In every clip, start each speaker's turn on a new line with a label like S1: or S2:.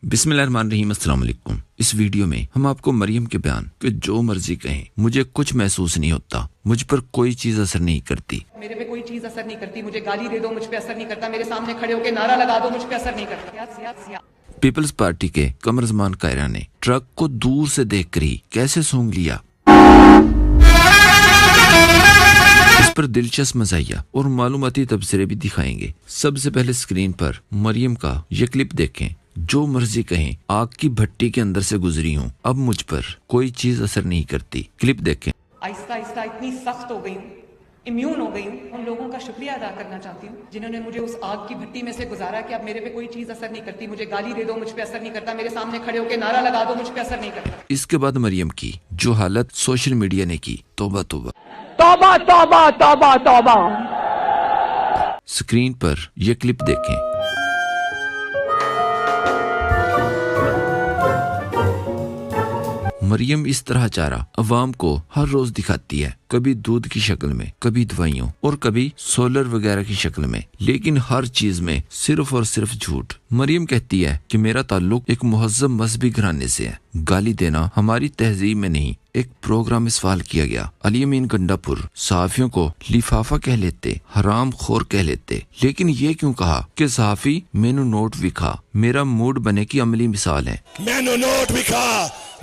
S1: बिस्मिल्लाहिर्रहमानिर्रहीम, अस्सलाम वालेकुम। इस वीडियो में हम आपको मरियम के बयान कि जो मर्जी कहें मुझे कुछ महसूस नहीं होता, मुझ पर कोई चीज असर नहीं करती,
S2: मेरे पे कोई चीज असर नहीं करती, मुझे गाली दे दो मुझ पे असर नहीं करता, मेरे सामने खड़े होकर नारा लगा दो मुझ पे असर नहीं करता।
S1: पीपल्स पार्टी के कमरुज़्मान कायरा ने ट्रक को दूर से देखकर ही कैसे सूंघ लिया। इस पर दिलचस्प मज़ाहिया और मालूमाती तबसरे भी दिखाएंगे। सबसे पहले स्क्रीन पर मरियम का ये क्लिप देखें। जो मर्जी कहें, आग की भट्टी के अंदर से गुजरी हूँ, अब मुझ पर कोई चीज असर नहीं करती। क्लिप देखें।
S2: आहिस्ता आहिस्ता इतनी सख्त हो गई हूँ, इम्यून हो गई हूँ। उन लोगों का शुक्रिया अदा करना चाहती हूँ जिन्होंने मुझे उस आग की भट्टी में से गुजारा कि अब मेरे पे कोई चीज असर नहीं करती, मुझे गाली दे दो मुझ पे असर नहीं करता, मेरे सामने खड़े होकर नारा लगा दो मुझ पे असर नहीं करता।
S1: इसके बाद मरियम की जो हालत सोशल मीडिया ने की, तौबा तौबा
S2: तौबा तौबा तौबा तौबा।
S1: स्क्रीन पर यह क्लिप देखें। मरियम इस तरह चारा अवाम को हर रोज दिखाती है, कभी दूध की शक्ल में, कभी दवाइयों और कभी सोलर वगैरह की शक्ल में, लेकिन हर चीज में सिर्फ और सिर्फ झूठ। मरियम कहती है कि मेरा ताल्लुक एक मुहज्जब मजहबी घराने से है, गाली देना हमारी तहजीब में नहीं। एक प्रोग्राम में सवाल किया गया, अली अमीन गंडापुर सहाफियों को लिफाफा कह लेते, हराम खोर कह लेते, लेकिन ये क्यों कहा कि सहाफी मैनू नोट विखा मेरा मूड बने की अमली मिसाल है।
S3: मैनू नोट विखा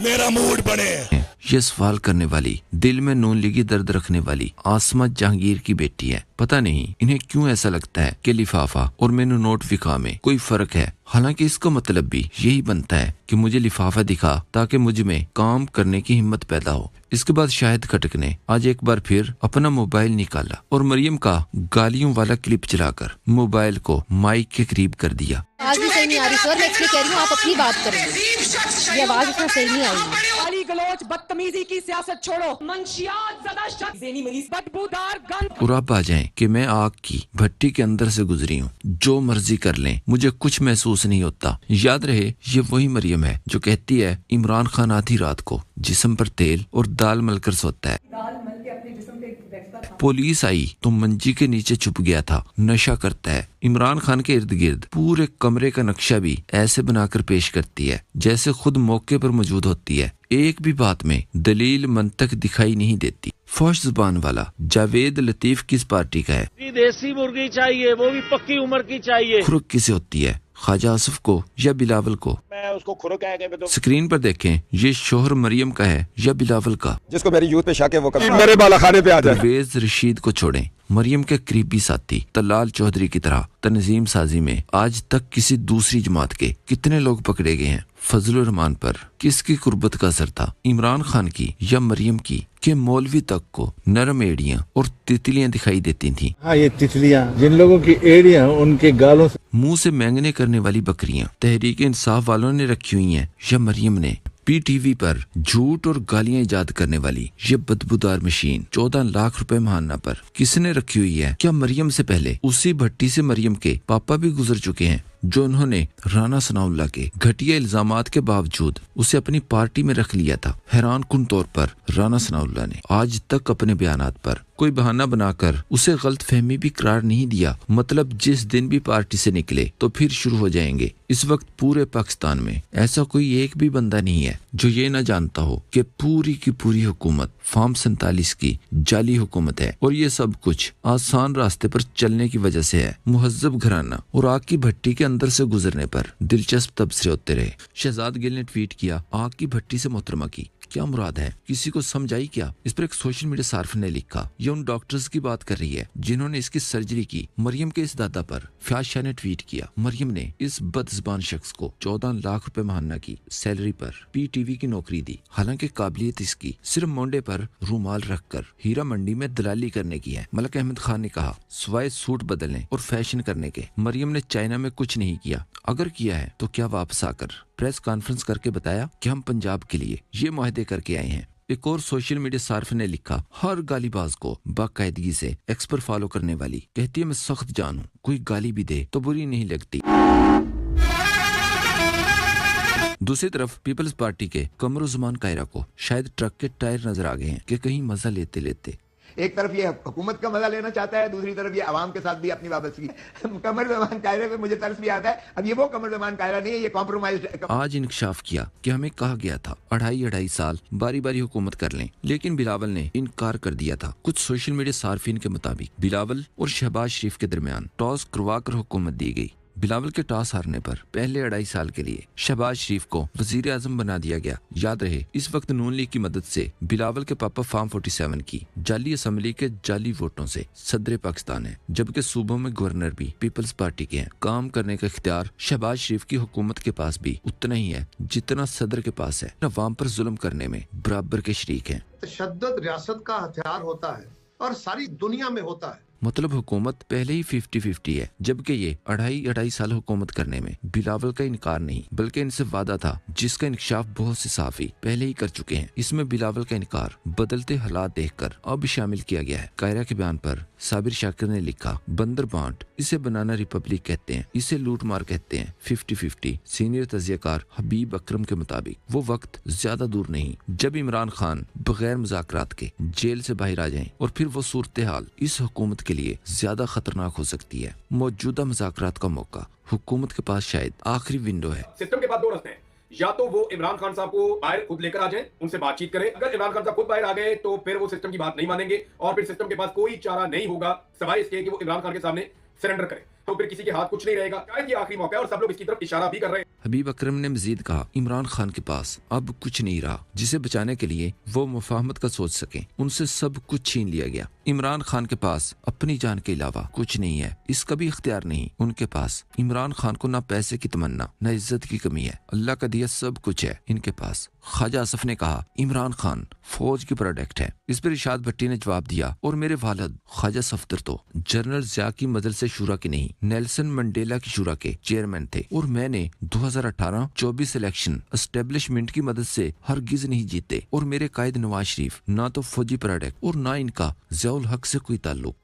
S3: मेरा मूड बने।
S1: ये सवाल करने वाली दिल में नून लीगी दर्द रखने वाली आसमा जहांगीर की बेटी है। पता नहीं इन्हें क्यों ऐसा लगता है कि लिफाफा और मेनू नोट विखा में कोई फर्क है, हालांकि इसका मतलब भी यही बनता है कि मुझे लिफाफा दिखा ताकि मुझ में काम करने की हिम्मत पैदा हो। इसके बाद शाहिद खटक ने आज एक बार फिर अपना मोबाइल निकाला और मरियम का गालियों वाला क्लिप चलाकर मोबाइल को माइक के करीब कर दिया।
S4: आवाज भी सही नहीं आ रही सर, मैं इसलिए कह रही हूँ आप अपनी बात करें, ये आवाज इतना सही नहीं आई।
S2: गाली गलौज बदतमीजी की सियासत छोड़ो, मंशियात ज़्यादा शख्स देनी मिली, बदबूदार गंद।
S1: और अब आ जाए कि मैं आग की भट्टी के अंदर से गुजरी हूँ, जो मर्जी कर लें मुझे कुछ महसूस नहीं होता। याद रहे ये वही मरियम है जो कहती है इमरान खान आधी रात को जिस्म पर तेल और दाल मलकर सोता है। पुलिस आई तो मंजी के नीचे छुप गया था, नशा करता है। इमरान खान के इर्द गिर्द पूरे कमरे का नक्शा भी ऐसे बनाकर पेश करती है जैसे खुद मौके पर मौजूद होती है। एक भी बात में दलील मंतक दिखाई नहीं देती। फौश जुबान वाला जावेद लतीफ किस पार्टी का है?
S5: देसी मुर्गी चाहिए, वो भी पक्की उम्र की चाहिए।
S1: खुरक किसे होती है, ख्वाजा आसिफ को या बिलावल को?
S3: मैं उसको खुरक तो
S1: स्क्रीन पर देखें, ये शोहर मरियम का है या बिलावल का?
S6: जिसको मेरी यूथ पे शक है वो कभी मेरे बालाखाने पे आ जाए।
S1: परवेज रशीद को छोड़ें, मरियम के करीबी साथी तलाल चौधरी की तरह तंजीम साजी में आज तक किसी दूसरी जमात के कितने लोग पकड़े गए हैं? फजलुर रहमान पर किसकी कुर्बत का असर था, इमरान खान की या मरियम की? के मौलवी तक को नरम एड़ियां और तितलियां दिखाई देती थीं।
S7: हाँ, ये तितलियां जिन लोगों की एड़ियां उनके गालों से
S1: मुंह से मैंगने करने वाली बकरियां तहरीक इंसाफ वालों ने रखी हुई हैं या मरियम ने? पीटीवी पर झूठ और गालियां इजाद करने वाली ये बदबूदार मशीन 14 लाख रुपए महाना पर किसने रखी हुई है? क्या मरियम से पहले उसी भट्टी से मरियम के पापा भी गुजर चुके हैं जो उन्होंने राना सनाउल्लाह के घटिया इल्जामात के बावजूद उसे अपनी पार्टी में रख लिया था? हैरान कुन तौर पर राना सनाउल्लाह ने आज तक अपने बयानात पर कोई बहाना बनाकर उसे गलत फहमी भी करार नहीं दिया। मतलब जिस दिन भी पार्टी से निकले तो फिर शुरू हो जाएंगे। इस वक्त पूरे पाकिस्तान में ऐसा कोई एक भी बंदा नहीं है जो ये न जानता हो कि पूरी की पूरी हुकूमत फॉर्म 47 की जाली हुकूमत है और ये सब कुछ आसान रास्ते पर चलने की वजह से है। मुहज्जब घराना और आग की भट्टी के अंदर से गुजरने पर दिलचस्प तबसरे होते रहे। शहजाद गिल ने ट्वीट किया, आग की भट्टी से मोहतरमा की क्या मुराद है, किसी को समझ आई क्या? इस पर एक सोशल मीडिया सार्फ ने लिखा, ये उन डॉक्टर्स की बात कर रही है जिन्होंने इसकी सर्जरी की। मरियम के इस दादा पर फयाज शाह ने ट्वीट किया, मरियम ने इस बदज़बान शख्स को 14 लाख रुपए महाना की सैलरी पर पीटीवी की नौकरी दी, हालांकि काबिलियत इसकी सिर्फ मोंडे पर रूमाल रखकर हीरा मंडी में दलाली करने की है। मलक अहमद खान ने कहा, सवाए सूट बदलने और फैशन करने के मरियम ने चाइना में कुछ नहीं किया, अगर किया है तो क्या वापस आकर प्रेस कॉन्फ्रेंस करके बताया कि हम पंजाब के लिए ये मुआहदे करके आए हैं। एक और सोशल मीडिया सार्फ ने लिखा, हर गालीबाज को बाकायदगी से एक्स पर फॉलो करने वाली कहती है मैं सख्त जान हूँ, कोई गाली भी दे तो बुरी नहीं लगती। दूसरी तरफ पीपल्स पार्टी के कमरुज़्मान कायरा को शायद ट्रक के टायर नजर आ गए हैं कि कहीं मजा लेते लेते
S8: एक तरफ ये हुकूमत का मजा लेना चाहता है, दूसरी तरफ ये अवाम के साथ भी अपनी वापसी। कमर कायरे पे मुझे तरस भी आता है। अब ये वो कमर कायरा नहीं है, ये कॉम्प्रोमाइज।
S1: आज इंकशाफ किया कि हमें कहा गया था अढ़ाई साल बारी बारी हुकूमत कर लें, लेकिन बिलावल ने इनकार कर दिया था। कुछ सोशल मीडिया सार्फिन के मुताबिक बिलावल और शहबाज शरीफ के दरमियान टॉस करवा कर हुकूमत दी गई। बिलावल के टॉस हारने पर पहले 2.5 साल के लिए शहबाज शरीफ को वजीर आजम बना दिया गया। याद रहे, इस वक्त नून लीग की मदद से बिलावल के पापा फार्म 47 की जाली असम्बली के जाली वोटों से सदर पाकिस्तान है, जबकि सूबों में गवर्नर भी पीपल्स पार्टी के हैं। काम करने का इख्तियार शहबाज शरीफ की हुकूमत के पास भी उतना ही है जितना सदर के पास है। अवाम पर जुल्म करने में बराबर के शरीक हैं।
S9: तशद्दुद रियासत का हथियार होता है और सारी दुनिया में होता है।
S1: मतलब हुकूमत पहले ही 50-50 है, जबकि ये अढ़ाई साल हुकूमत करने में बिलावल का इनकार नहीं बल्कि इनसे वादा था, जिसका इंकशाफ बहुत से साफी पहले ही कर चुके हैं। इसमें बिलावल का इनकार बदलते हालात देखकर अब शामिल किया गया है। कायरा के बयान पर साबिर शाकिर ने लिखा, बंदर बांट, इसे बनाना रिपब्लिक कहते हैं, इसे लूट मार कहते हैं। 50-50 सीनियर तजियाकार हबीब अकरम के मुताबिक वो वक्त ज्यादा दूर नहीं जब इमरान खान बगैर मुज़ाकरात के जेल से बाहर आ जाएं, और फिर वो सूरत हाल इस हुकूमत के लिए ज्यादा खतरनाक हो सकती है। मौजूदा मुज़ाकरात का मौका हुकूमत के पास शायद आखिरी विंडो है।
S10: सिस्टम के पास 2 रास्ते हैं, या तो वो इमरान खान साहब को बाहर खुद लेकर आ जाएं, उनसे बातचीत करें। अगर इमरान खान साहब खुद बाहर आ गए तो फिर वो सिस्टम की बात नहीं मानेंगे और फिर सिस्टम के पास कोई चारा नहीं होगा सिवाय इसके कि वो इमरान खान के सामने सरेंडर करें। तो फिर किसी के हाथ कुछ नहीं रहेगा। शायद ये आखिरी मौका है और सब लोग इसकी तरफ इशारा भी कर रहे हैं।
S1: हबीब अकरम ने मजीद कहा, इमरान खान के पास अब कुछ नहीं रहा जिसे बचाने के लिए वो मुफाहमत का सोच सके। उनसे सब कुछ छीन लिया गया। इमरान खान के पास अपनी जान के अलावा कुछ नहीं है, इसका भी इख्तियार नहीं उनके पास। इमरान खान को ना पैसे की तमन्ना न इज्जत की कमी है, अल्लाह का दिया सब कुछ है इनके पास। ख्वाजा असफ ने कहा, इमरान खान फौज की प्रोडक्ट है। इस पर इरशाद भट्टी ने जवाब दिया, और मेरे वालिद ख्वाजा सफदर तो जनरल ज़िया की मजलिस शूरा की नहीं, नेल्सन मंडेला की शूरा के चेयरमैन थे, और मैंने 2018-24 इलेक्शन एस्टेब्लिशमेंट की मदद से हरगिज नहीं जीते। और मेरे कायद नवाज शरीफ ना तो फौजी प्रोडक्ट और ना इनका ज़ियाउल हक से कोई ताल्लुक।